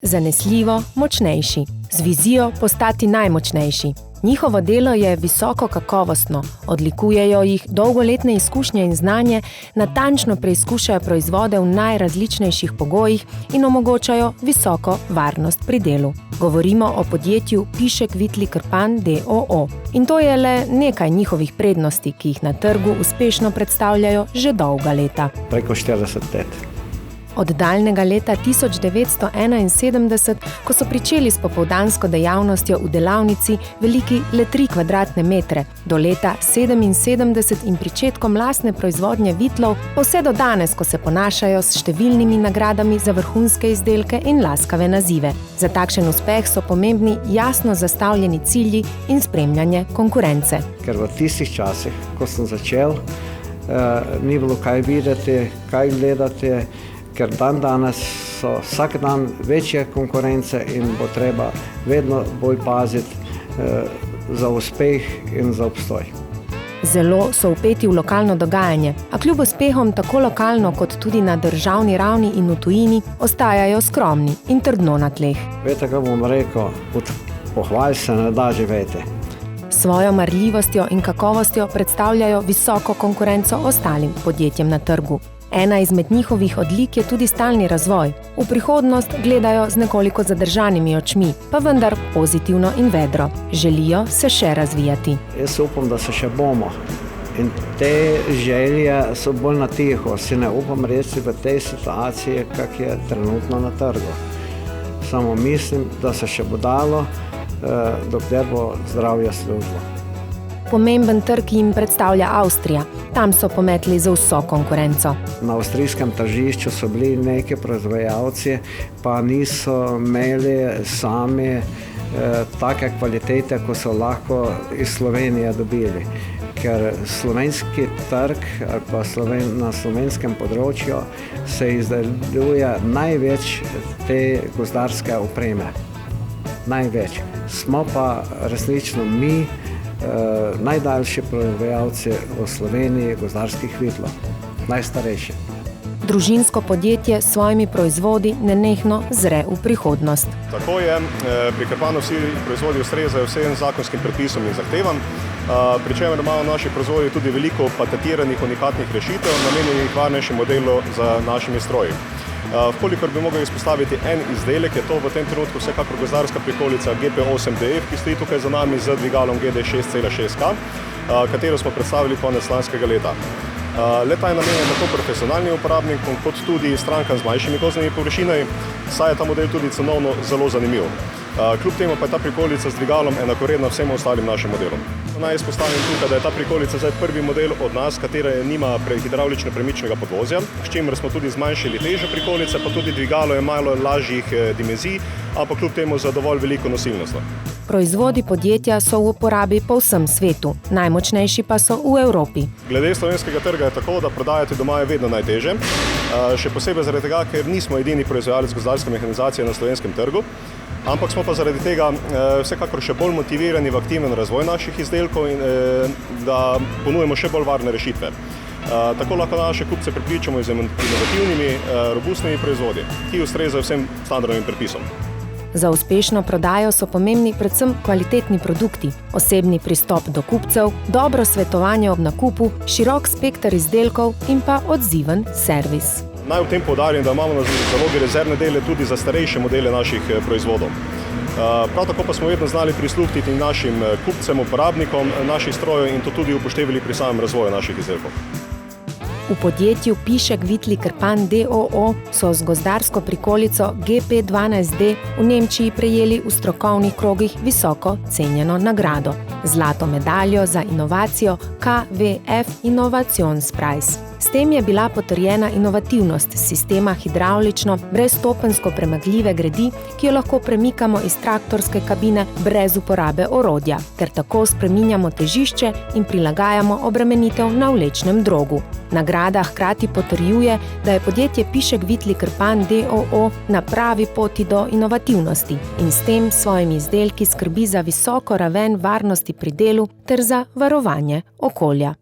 zanesljivo močnejši, z vizijo postati najmočnejši. Njihovo delo je visoko kakovostno, odlikujejo jih dolgoletne izkušnje in znanje, natančno preizkušajo proizvode v najrazličnejših pogojih in omogočajo visoko varnost pri delu. Govorimo o podjetju Pišek Vitli Krpan d.o.o. In to je le nekaj njihovih prednosti, ki jih na trgu uspešno predstavljajo že dolga leta. Preko 40 let. Od daljnega leta 1971, ko so pričeli s popoldansko dejavnostjo v delavnici veliki le 3 kvadratne metre, do leta 1977 in pričetkom lastne proizvodnje vitlov, pa vse do danes, ko se ponašajo s številnimi nagradami za vrhunske izdelke in laskave nazive. Za takšen uspeh so pomembni jasno zastavljeni cilji in spremljanje konkurence. Ker v tistih časih, ko sem začel, ni bilo kaj videti, kaj gledati, ker danes so vsak dan večje konkurence in bo treba vedno bolj paziti za uspeh in za obstoj. Zelo so vpeti v lokalno dogajanje, a kljub uspehom tako lokalno kot tudi na državni ravni in v tujini ostajajo skromni in trdno na tleh. Veste, kaj bom rekel, od pohval se ne da živeti. Svojo marljivostjo in kakovostjo predstavljajo visoko konkurenco ostalim podjetjem na trgu. Ena izmed njihovih odlik je tudi stalni razvoj. V prihodnost gledajo z nekoliko zadržanimi očmi, pa vendar pozitivno in vedro. Želijo se še razvijati. Jaz upam, da se še bomo. In te želje so bolj na tiho. Si ne upam reči v tej situaciji, kak je trenutno na trgu. Samo mislim, da se še bo dalo, dokler bo zdravje službo. Pomemben trg jim predstavlja Avstrija. Tam so pometli za vso konkurenco. Na avstrijskem tržišču so bili neki proizvajalci, pa niso imeli sami take kvalitete, ko so lahko iz Slovenije dobili. Ker slovenski trg ali pa na slovenskem področju se izdeluje največ te gozdarske opreme. Največ. Smo pa resnično mi najdaljši proizvajalci v Sloveniji gozdarskih vitlov, najstarejši. Družinsko podjetje s svojimi proizvodi nenehno zre v prihodnost. Tako je, pri Krpanu vsi proizvodi ustrezajo vsem zakonskim predpisom in zahtevam, pri čemer imajo naši proizvodi tudi veliko patentiranih unikatnih rešitev, namenjenih varnejšemu delu za našimi stroji. Vkolikor bi mogel izpostaviti en izdelek, je to v tem trenutku vsekakor gozdarska prikolica GP8DF, ki stoji tukaj za nami z dvigalom GD 6,6K, katero smo predstavili konec lanskega leta. Le-ta je namenjen tako profesionalnim uporabnikom, kot tudi strankam z manjšimi gozdnimi površinami, saj je ta model tudi cenovno zelo zanimiv. Kljub temu pa je ta prikolica z dvigalom enakovredna vsem ostalim našim modelom. Naj izpostavim tukaj, da je ta prikolica zdaj prvi model od nas, katera nima hidravlično premičnega podvozja, s čimer smo tudi zmanjšali težo prikolice, pa tudi dvigalo je malo lažjih dimenzij, ampak kljub temu za dovolj veliko nosilnost. Proizvodi podjetja so v uporabi po vsem svetu, najmočnejši pa so v Evropi. Glede slovenskega trga je tako, da prodajati doma je vedno najtežje, še posebej zaradi tega, ker nismo edini proizvajalec gozdarske mehanizacije na slovenskem trgu, ampak smo pa zaradi tega vsekakor še bolj motivirani v aktiven razvoj naših izdelkov in da ponujemo še bolj varne rešitve. Tako lahko naše kupce prepričamo z inovativnimi, robustnimi proizvodi, ki ustrezajo vsem standardnim predpisom. Za uspešno prodajo so pomembni predvsem kvalitetni produkti, osebni pristop do kupcev, dobro svetovanje ob nakupu, širok spekter izdelkov in pa odziven servis. Naj v tem poudarim, da imamo na zalogi rezervne dele tudi za starejše modele naših proizvodov. Prav tako pa smo vedno znali prisluhniti našim kupcem, uporabnikom naših strojev in to tudi upoštevali pri samem razvoju naših izdelkov. V podjetju Pišek Vitli Krpan d.o.o. so z gozdarsko prikolico GP12D v Nemčiji prejeli v strokovnih krogih visoko cenjeno nagrado, zlato medaljo za inovacijo KWF Innovationspreis. S tem je bila potrjena inovativnost sistema hidravlično brezstopenjsko premagljive gredi, ki jo lahko premikamo iz traktorske kabine brez uporabe orodja, ter tako spreminjamo težišče in prilagajamo obremenitev na vlečnem drogu. Nagrada hkrati potrjuje, da je podjetje Pišek Vitli Krpan d.o.o. na pravi poti do inovativnosti in s tem svojimi izdelki skrbi za visoko raven varnosti pri delu ter za varovanje okolja.